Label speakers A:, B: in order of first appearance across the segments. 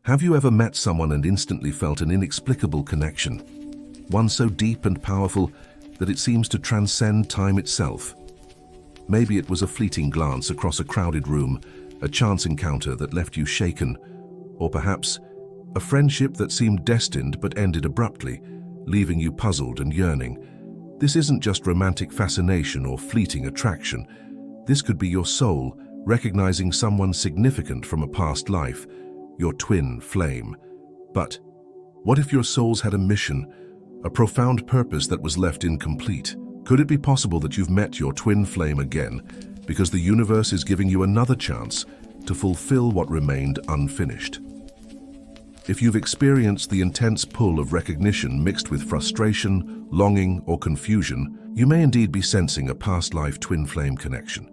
A: Have you ever met someone and instantly felt an inexplicable connection? One so deep and powerful that it seems to transcend time itself. Maybe it was a fleeting glance across a crowded room, a chance encounter that left you shaken, or perhaps a friendship that seemed destined but ended abruptly, leaving you puzzled and yearning. This isn't just romantic fascination or fleeting attraction. This could be your soul recognizing someone significant from a past life, your twin flame. But what if your souls had a mission, a profound purpose that was left incomplete? Could it be possible that you've met your twin flame again because the universe is giving you another chance to fulfill what remained unfinished? If you've experienced the intense pull of recognition mixed with frustration, longing, or confusion, you may indeed be sensing a past life twin flame connection.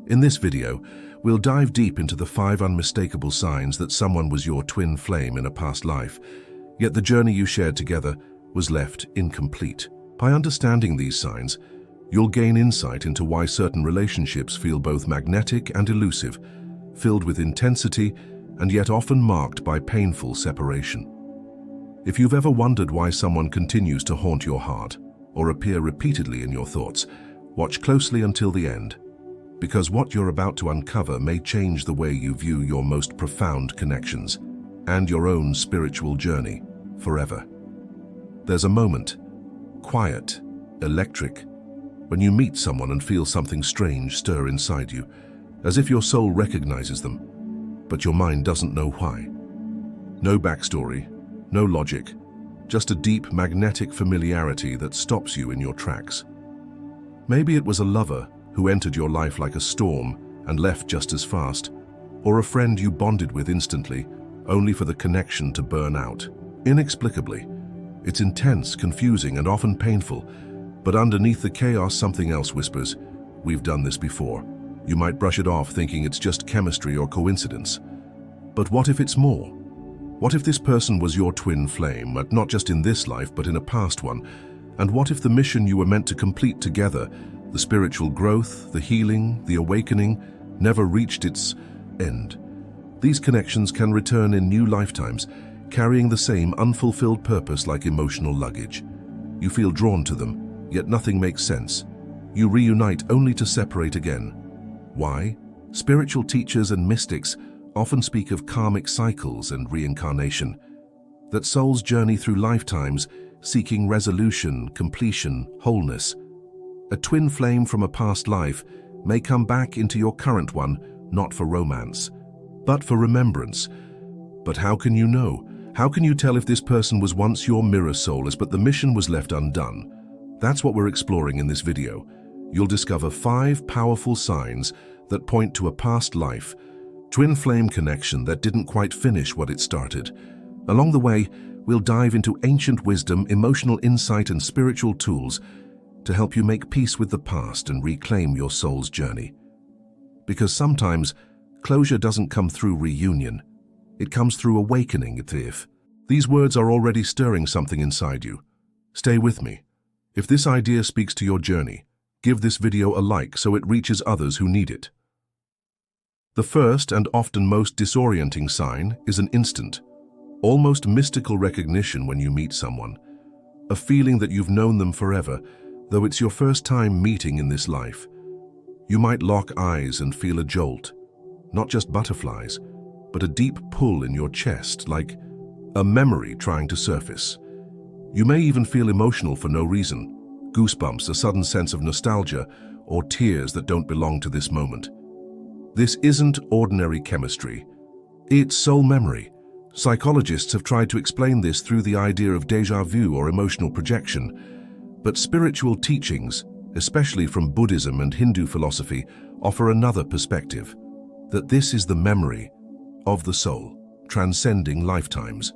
A: In this video, we'll dive deep into the 5 unmistakable signs that someone was your twin flame in a past life, yet the journey you shared together was left incomplete. By understanding these signs, you'll gain insight into why certain relationships feel both magnetic and elusive, filled with intensity and yet often marked by painful separation. If you've ever wondered why someone continues to haunt your heart or appear repeatedly in your thoughts, watch closely until the end, because what you're about to uncover may change the way you view your most profound connections and your own spiritual journey forever. There's a moment, quiet, electric, when you meet someone and feel something strange stir inside you, as if your soul recognizes them, but your mind doesn't know why. No backstory, no logic, just a deep magnetic familiarity that stops you in your tracks. Maybe it was a lover who entered your life like a storm and left just as fast, or a friend you bonded with instantly, only for the connection to burn out. Inexplicably, it's intense, confusing, and often painful, but underneath the chaos something else whispers, "We've done this before." You might brush it off thinking it's just chemistry or coincidence. But what if it's more? What if this person was your twin flame, not just in this life but in a past one? And what if the mission you were meant to complete together, the spiritual growth, the healing, the awakening, never reached its end? These connections can return in new lifetimes, carrying the same unfulfilled purpose like emotional luggage. You feel drawn to them, yet nothing makes sense. You reunite only to separate again. Why? Spiritual teachers and mystics often speak of karmic cycles and reincarnation, that souls journey through lifetimes seeking resolution, completion, wholeness. A twin flame from a past life may come back into your current one, not for romance, but for remembrance. But how can you know? How can you tell if this person was once your mirror soulless but the mission was left undone? That's what we're exploring in this video. You'll discover 5 powerful signs that point to a past life, twin flame connection that didn't quite finish what it started. Along the way, we'll dive into ancient wisdom, emotional insight, and spiritual tools to help you make peace with the past and reclaim your soul's journey. Because sometimes, closure doesn't come through reunion. It comes through awakening. If these words are already stirring something inside you, stay with me. If this idea speaks to your journey, give this video a like so it reaches others who need it. The first and often most disorienting sign is an instant, almost mystical recognition when you meet someone. A feeling that you've known them forever, though it's your first time meeting in this life. You might lock eyes and feel a jolt, not just butterflies, but a deep pull in your chest, like a memory trying to surface. You may even feel emotional for no reason. Goosebumps, a sudden sense of nostalgia, or tears that don't belong to this moment. This isn't ordinary chemistry. It's soul memory. Psychologists have tried to explain this through the idea of déjà vu or emotional projection. But spiritual teachings, especially from Buddhism and Hindu philosophy, offer another perspective, that this is the memory of the soul, transcending lifetimes.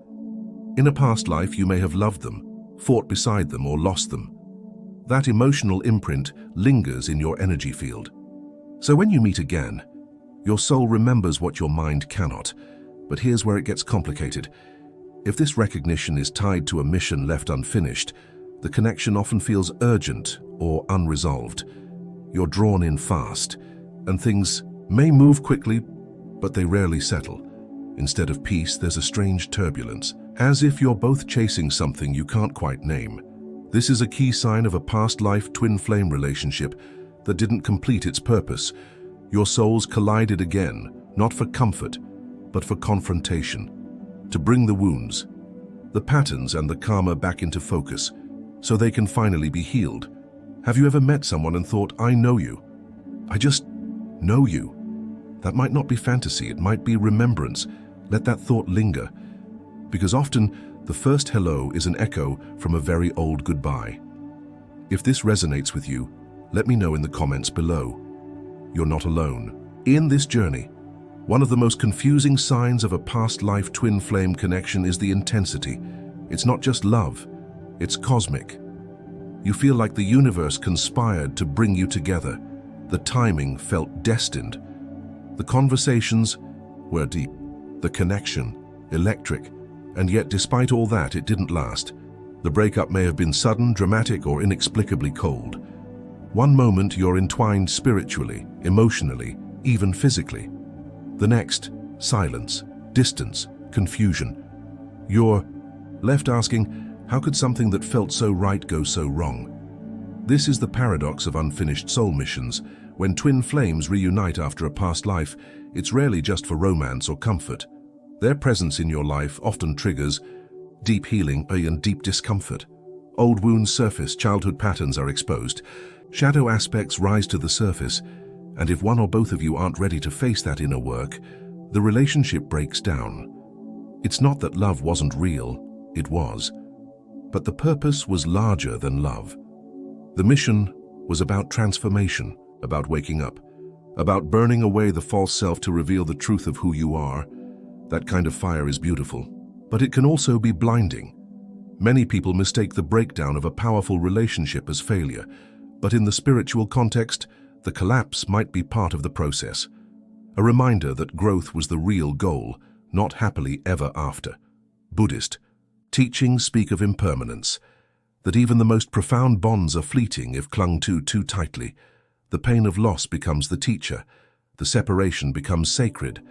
A: In a past life, you may have loved them, fought beside them, or lost them. That emotional imprint lingers in your energy field. So when you meet again, your soul remembers what your mind cannot. But here's where it gets complicated. If this recognition is tied to a mission left unfinished, the connection often feels urgent or unresolved. You're drawn in fast, and things may move quickly, but they rarely settle. Instead of peace, there's a strange turbulence, as if you're both chasing something you can't quite name. This is a key sign of a past life twin flame relationship that didn't complete its purpose. Your souls collided again, not for comfort, but for confrontation, to bring the wounds, the patterns and the karma back into focus, so they can finally be healed. Have you ever met someone and thought, I know you? I just know you. That might not be fantasy, it might be remembrance. Let that thought linger, because often the first hello is an echo from a very old goodbye. If this resonates with you, let me know in the comments below. You're not alone. In this journey, one of the most confusing signs of a past life twin flame connection is the intensity. It's not just love, it's cosmic. You feel like the universe conspired to bring you together. The timing felt destined. The conversations were deep, the connection electric, and yet despite all that, it didn't last. The breakup may have been sudden, dramatic, or inexplicably cold. One moment you're entwined spiritually, emotionally, even physically. The next, silence, distance, confusion. You're left asking, how could something that felt so right go so wrong? This is the paradox of unfinished soul missions. When twin flames reunite after a past life, it's rarely just for romance or comfort. Their presence in your life often triggers deep healing and deep discomfort. Old wounds surface, childhood patterns are exposed, shadow aspects rise to the surface, and if one or both of you aren't ready to face that inner work, the relationship breaks down. It's not that love wasn't real, it was. But the purpose was larger than love. The mission was about transformation, about waking up, about burning away the false self to reveal the truth of who you are. That kind of fire is beautiful, but it can also be blinding. Many people mistake the breakdown of a powerful relationship as failure, but in the spiritual context, the collapse might be part of the process. A reminder that growth was the real goal, not happily ever after. Buddhist teachings speak of impermanence, that even the most profound bonds are fleeting if clung to too tightly. The pain of loss becomes the teacher, the separation becomes sacred.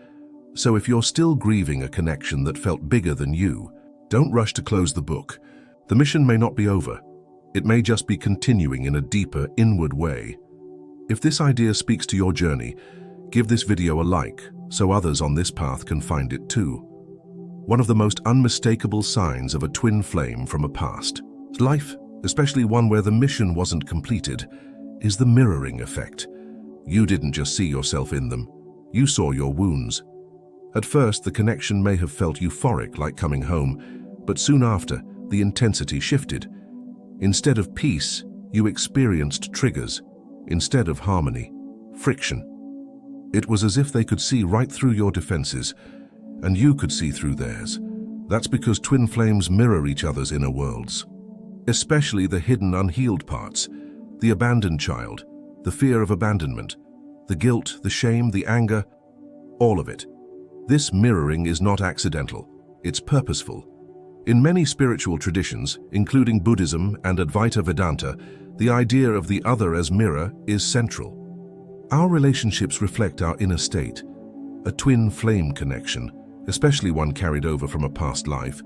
A: So if you're still grieving a connection that felt bigger than you, don't rush to close the book. The mission may not be over. It may just be continuing in a deeper, inward way. If this idea speaks to your journey, give this video a like so others on this path can find it too. One of the most unmistakable signs of a twin flame from a past life, especially one where the mission wasn't completed, is the mirroring effect. You didn't just see yourself in them, you saw your wounds. At first, the connection may have felt euphoric, like coming home, but soon after, the intensity shifted. Instead of peace, you experienced triggers. Instead of harmony, friction. It was as if they could see right through your defenses, and you could see through theirs. That's because twin flames mirror each other's inner worlds. Especially the hidden, unhealed parts, the abandoned child, the fear of abandonment, the guilt, the shame, the anger, all of it. This mirroring is not accidental, it's purposeful. In many spiritual traditions, including Buddhism and Advaita Vedanta, the idea of the other as mirror is central. Our relationships reflect our inner state. A twin flame connection, especially one carried over from a past life,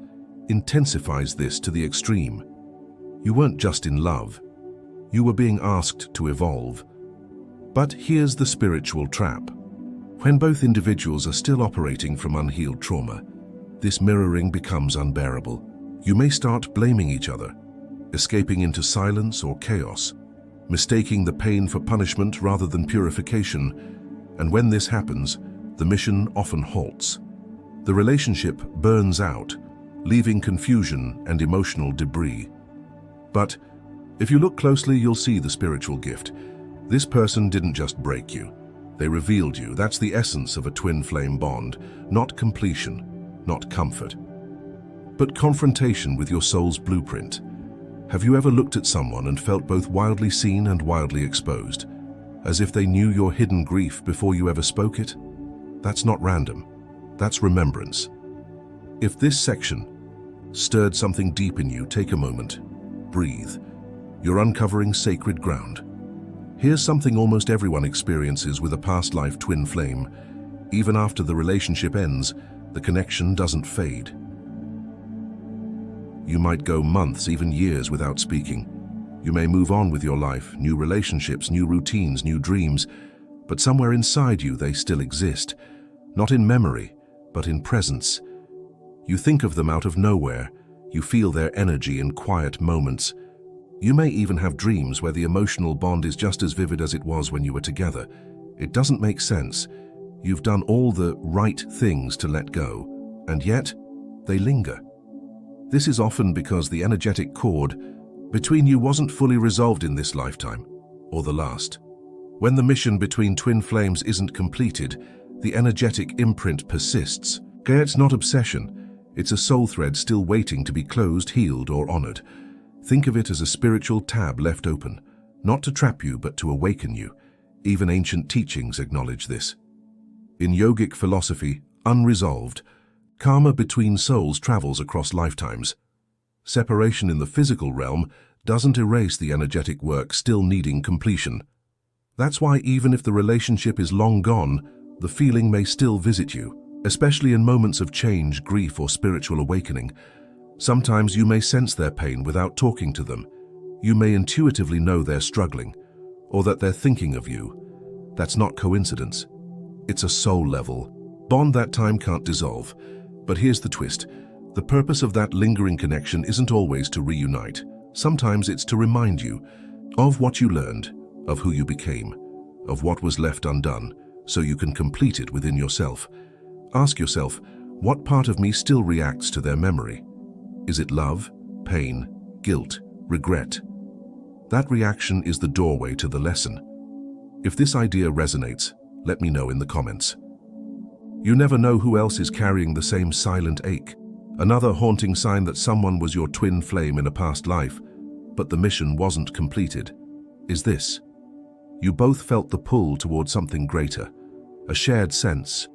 A: intensifies this to the extreme. You weren't just in love, you were being asked to evolve. But here's the spiritual trap. When both individuals are still operating from unhealed trauma, this mirroring becomes unbearable. You may start blaming each other, escaping into silence or chaos, mistaking the pain for punishment rather than purification, and when this happens, the mission often halts. The relationship burns out, leaving confusion and emotional debris. But if you look closely, you'll see the spiritual gift. This person didn't just break you, they revealed you. That's the essence of a twin flame bond, not completion, not comfort, but confrontation with your soul's blueprint. Have you ever looked at someone and felt both wildly seen and wildly exposed, as if they knew your hidden grief before you ever spoke it? That's not random, that's remembrance. If this section stirred something deep in you, take a moment, breathe. You're uncovering sacred ground. Here's something almost everyone experiences with a past life twin flame. Even after the relationship ends, the connection doesn't fade. You might go months, even years without speaking. You may move on with your life, new relationships, new routines, new dreams, but somewhere inside you they still exist, not in memory, but in presence. You think of them out of nowhere. You feel their energy in quiet moments. You may even have dreams where the emotional bond is just as vivid as it was when you were together. It doesn't make sense. You've done all the right things to let go, and yet they linger. This is often because the energetic cord between you wasn't fully resolved in this lifetime, or the last. When the mission between twin flames isn't completed, the energetic imprint persists. It's not obsession, it's a soul thread still waiting to be closed, healed, or honored. Think of it as a spiritual tab left open, not to trap you but to awaken you. Even ancient teachings acknowledge this. In yogic philosophy, unresolved, karma between souls travels across lifetimes. Separation in the physical realm doesn't erase the energetic work still needing completion. That's why even if the relationship is long gone, the feeling may still visit you, especially in moments of change, grief, or spiritual awakening. Sometimes you may sense their pain without talking to them. You may intuitively know they're struggling, or that they're thinking of you. That's not coincidence. It's a soul-level bond that time can't dissolve. But here's the twist. The purpose of that lingering connection isn't always to reunite. Sometimes it's to remind you of what you learned, of who you became, of what was left undone, so you can complete it within yourself. Ask yourself, what part of me still reacts to their memory? Is it love, pain, guilt, regret? That reaction is the doorway to the lesson. If this idea resonates, let me know in the comments. You never know who else is carrying the same silent ache. Another haunting sign that someone was your twin flame in a past life, but the mission wasn't completed, is this. You both felt the pull toward something greater, a shared sense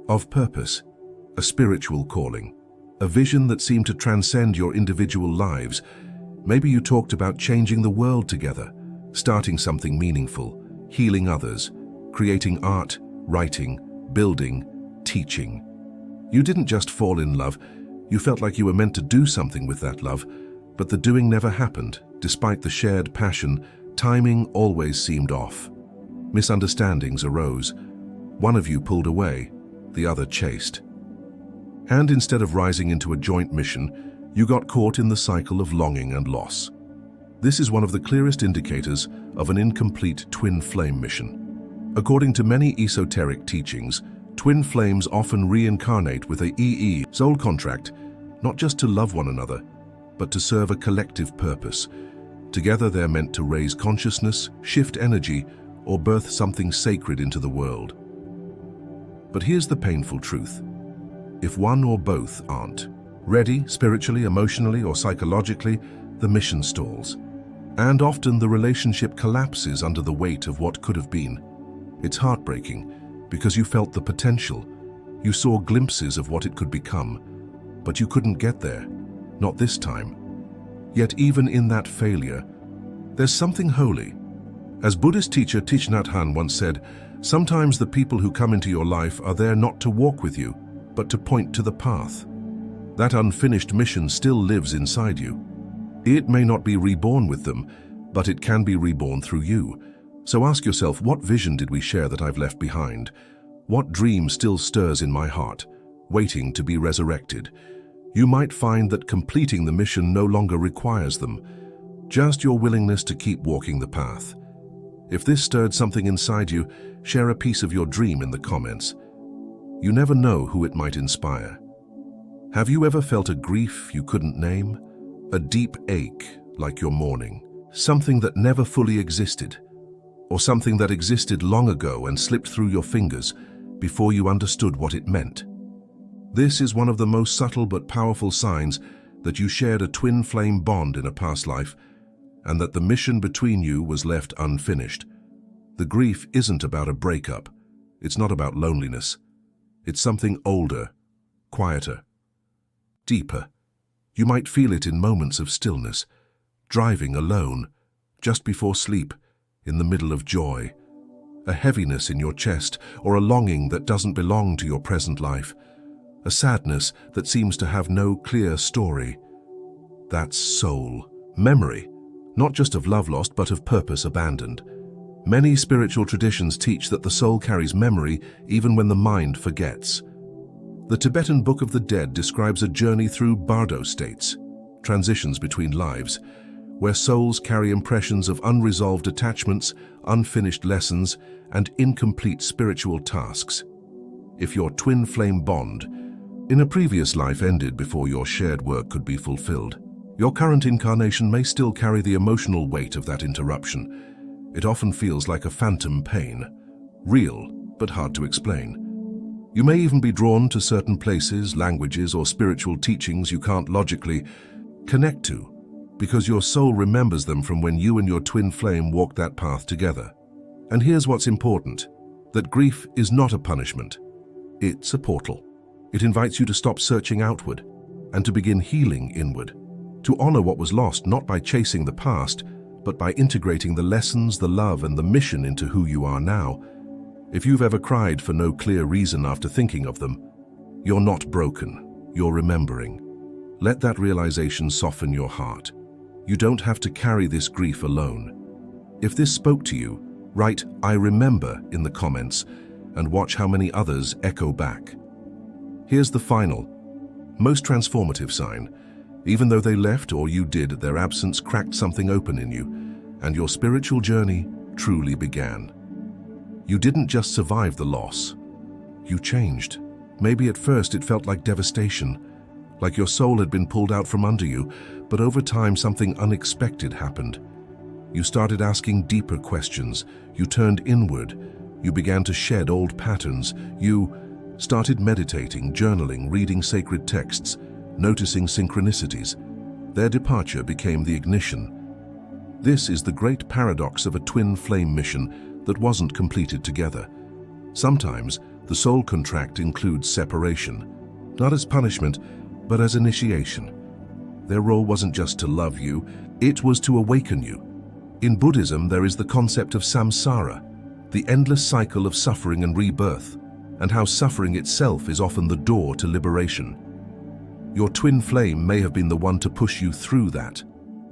A: of purpose, a spiritual calling, a vision that seemed to transcend your individual lives. Maybe you talked about changing the world together, starting something meaningful, healing others, creating art, writing, building, teaching. You didn't just fall in love, you felt like you were meant to do something with that love, but the doing never happened. Despite the shared passion, timing always seemed off. Misunderstandings arose. One of you pulled away, the other chased. And instead of rising into a joint mission, you got caught in the cycle of longing and loss. This is one of the clearest indicators of an incomplete twin flame mission. According to many esoteric teachings, twin flames often reincarnate with a soul contract, not just to love one another, but to serve a collective purpose. Together they're meant to raise consciousness, shift energy, or birth something sacred into the world. But here's the painful truth. If one or both aren't ready, spiritually, emotionally, or psychologically, the mission stalls. And often the relationship collapses under the weight of what could have been. It's heartbreaking, because you felt the potential. You saw glimpses of what it could become, but you couldn't get there, not this time. Yet even in that failure, there's something holy. As Buddhist teacher Thich Nhat Hanh once said, sometimes the people who come into your life are there not to walk with you, but to point to the path. That unfinished mission still lives inside you. It may not be reborn with them, but it can be reborn through you. So ask yourself, what vision did we share that I've left behind? What dream still stirs in my heart, waiting to be resurrected? You might find that completing the mission no longer requires them, just your willingness to keep walking the path. If this stirred something inside you, share a piece of your dream in the comments. You never know who it might inspire. Have you ever felt a grief you couldn't name? A deep ache like you're mourning? Something that never fully existed? Or something that existed long ago and slipped through your fingers before you understood what it meant? This is one of the most subtle but powerful signs that you shared a twin flame bond in a past life, and that the mission between you was left unfinished. The grief isn't about a breakup. It's not about loneliness. It's something older, quieter, deeper. You might feel it in moments of stillness, driving alone, just before sleep, in the middle of joy, a heaviness in your chest, or a longing that doesn't belong to your present life. a sadness that seems to have no clear story. That's soul. Memory, not just of love lost, but of purpose abandoned. Many spiritual traditions teach that the soul carries memory even when the mind forgets. The Tibetan Book of the Dead describes a journey through bardo states, transitions between lives, where souls carry impressions of unresolved attachments, unfinished lessons, and incomplete spiritual tasks. If your twin flame bond in a previous life ended before your shared work could be fulfilled, your current incarnation may still carry the emotional weight of that interruption. It often feels like a phantom pain, real but hard to explain. You may even be drawn to certain places, languages, or spiritual teachings you can't logically connect to, because your soul remembers them from when you and your twin flame walked that path together. And here's what's important, that grief is not a punishment. It's a portal. It invites you to stop searching outward and to begin healing inward, to honor what was lost not by chasing the past, but by integrating the lessons, the love, and the mission into who you are now. If you've ever cried for no clear reason after thinking of them, you're not broken, you're remembering. Let that realization soften your heart. You don't have to carry this grief alone. If this spoke to you, write "I remember" in the comments and watch how many others echo back. Here's the final, most transformative sign. Even though they left or you did, their absence cracked something open in you, and your spiritual journey truly began. You didn't just survive the loss. You changed. Maybe at first it felt like devastation, like your soul had been pulled out from under you, but over time something unexpected happened. You started asking deeper questions. You turned inward. You began to shed old patterns. You started meditating, journaling, reading sacred texts, noticing synchronicities. Their departure became the ignition. This is the great paradox of a twin flame mission that wasn't completed together. Sometimes the soul contract includes separation, not as punishment, but as initiation. Their role wasn't just to love you, it was to awaken you. In Buddhism, there is the concept of samsara, the endless cycle of suffering and rebirth, and how suffering itself is often the door to liberation. Your twin flame may have been the one to push you through that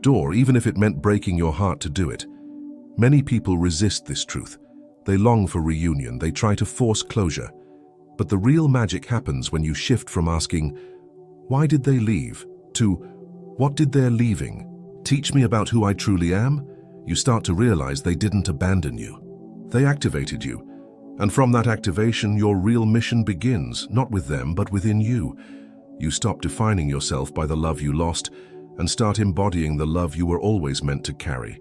A: door, even if it meant breaking your heart to do it. Many people resist this truth. They long for reunion, they try to force closure. But the real magic happens when you shift from asking, "Why did they leave?" to "What did their leaving teach me about who I truly am?" You start to realize they didn't abandon you. They activated you. And from that activation, your real mission begins, not with them, but within you. You stop defining yourself by the love you lost and start embodying the love you were always meant to carry.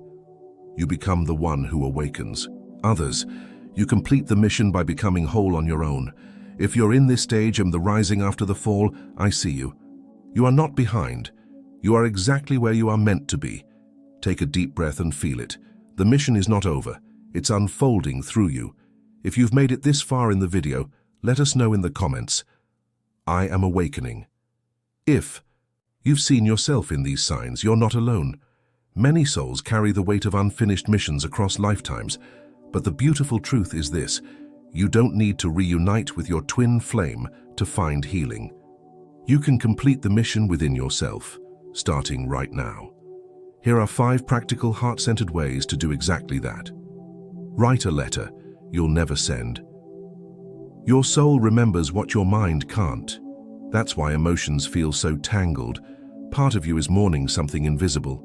A: You become the one who awakens others. You complete the mission by becoming whole on your own. If you're in this stage and the rising after the fall, I see you. You are not behind. You are exactly where you are meant to be. Take a deep breath and feel it. The mission is not over. It's unfolding through you. If you've made it this far in the video, let us know in the comments. I am awakening. If you've seen yourself in these signs, you're not alone. Many souls carry the weight of unfinished missions across lifetimes, but the beautiful truth is this: you don't need to reunite with your twin flame to find healing. You can complete the mission within yourself, starting right now. Here are 5 practical, heart-centered ways to do exactly that. Write a letter you'll never send. Your soul remembers what your mind can't. That's why emotions feel so tangled. Part of you is mourning something invisible.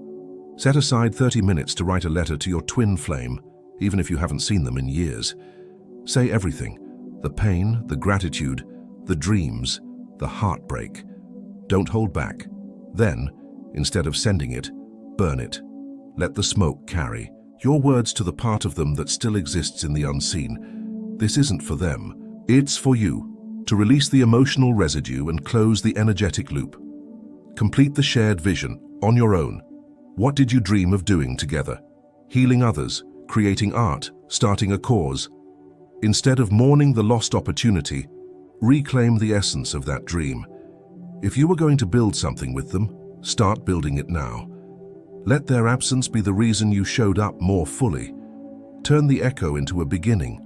A: Set aside 30 minutes to write a letter to your twin flame, even if you haven't seen them in years. Say everything: the pain, the gratitude, the dreams, the heartbreak. Don't hold back. Then, instead of sending it, burn it. Let the smoke carry your words to the part of them that still exists in the unseen. This isn't for them. It's for you, to release the emotional residue and close the energetic loop. Complete the shared vision on your own. What did you dream of doing together? Healing others, creating art, starting a cause. Instead of mourning the lost opportunity, reclaim the essence of that dream. If you were going to build something with them, start building it now. Let their absence be the reason you showed up more fully. Turn the echo into a beginning.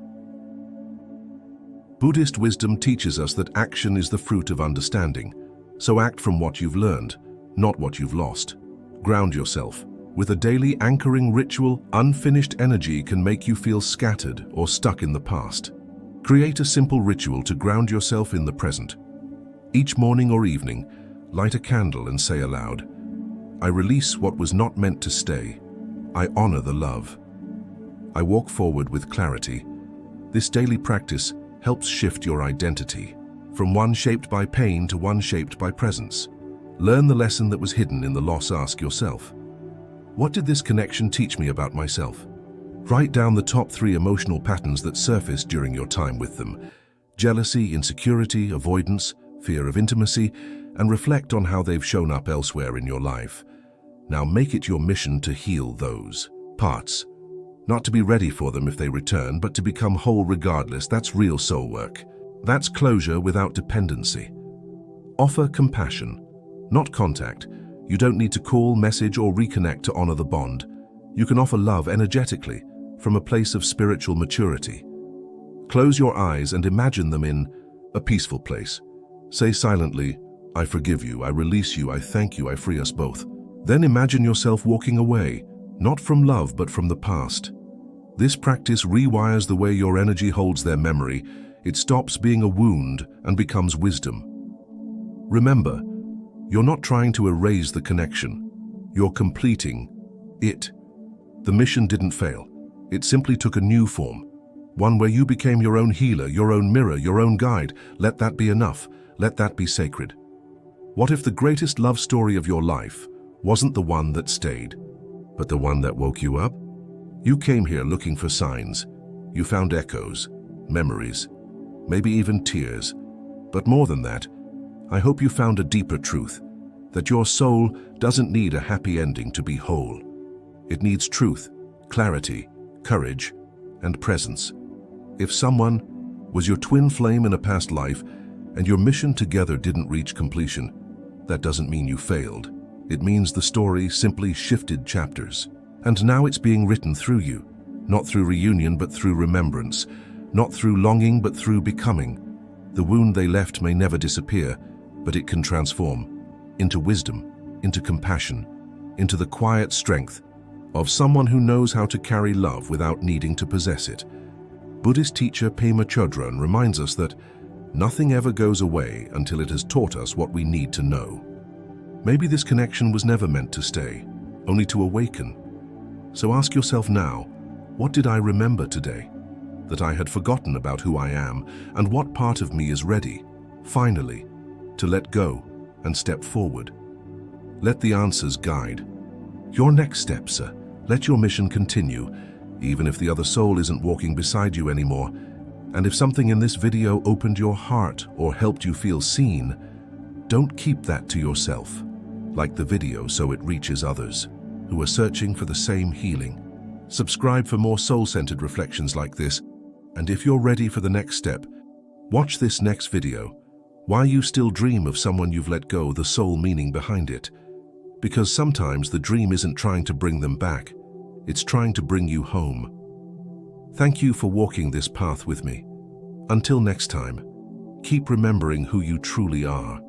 A: Buddhist wisdom teaches us that action is the fruit of understanding, so act from what you've learned, not what you've lost. Ground yourself. With a daily anchoring ritual, unfinished energy can make you feel scattered or stuck in the past. Create a simple ritual to ground yourself in the present. Each morning or evening, light a candle and say aloud, "I release what was not meant to stay. I honor the love. I walk forward with clarity." This daily practice helps shift your identity, from one shaped by pain to one shaped by presence. Learn the lesson that was hidden in the loss. Ask yourself, what did this connection teach me about myself? Write down the top 3 emotional patterns that surfaced during your time with them: jealousy, insecurity, avoidance, fear of intimacy, and reflect on how they've shown up elsewhere in your life. Now make it your mission to heal those parts. Not to be ready for them if they return, but to become whole regardless. That's real soul work. That's closure without dependency. Offer compassion, not contact. You don't need to call, message, or reconnect to honor the bond. You can offer love energetically, from a place of spiritual maturity. Close your eyes and imagine them in a peaceful place. Say silently, "I forgive you, I release you, I thank you, I free us both." Then imagine yourself walking away, not from love but from the past. This practice rewires the way your energy holds their memory. It stops being a wound and becomes wisdom. Remember, you're not trying to erase the connection. You're completing it. The mission didn't fail. It simply took a new form. One where you became your own healer, your own mirror, your own guide. Let that be enough. Let that be sacred. What if the greatest love story of your life wasn't the one that stayed, but the one that woke you up? You came here looking for signs. You found echoes, memories, maybe even tears. But more than that, I hope you found a deeper truth, that your soul doesn't need a happy ending to be whole. It needs truth, clarity, courage, and presence. If someone was your twin flame in a past life and your mission together didn't reach completion, that doesn't mean you failed. It means the story simply shifted chapters. And now it's being written through you, not through reunion but through remembrance, not through longing but through becoming. The wound they left may never disappear, but it can transform into wisdom, into compassion, into the quiet strength of someone who knows how to carry love without needing to possess it. Buddhist teacher Pema Chodron reminds us that nothing ever goes away until it has taught us what we need to know. Maybe this connection was never meant to stay, only to awaken. So ask yourself now, what did I remember today? That I had forgotten about who I am, and what part of me is ready, finally, to let go and step forward. Let the answers guide your next step, sir. Let your mission continue, even if the other soul isn't walking beside you anymore. And if something in this video opened your heart or helped you feel seen, don't keep that to yourself. Like the video so it reaches others who are searching for the same healing. Subscribe for more soul-centered reflections like this, and if you're ready for the next step, watch this next video. Why you still dream of someone you've let go, the soul meaning behind it. Because sometimes the dream isn't trying to bring them back, it's trying to bring you home. Thank you for walking this path with me. Until next time, keep remembering who you truly are.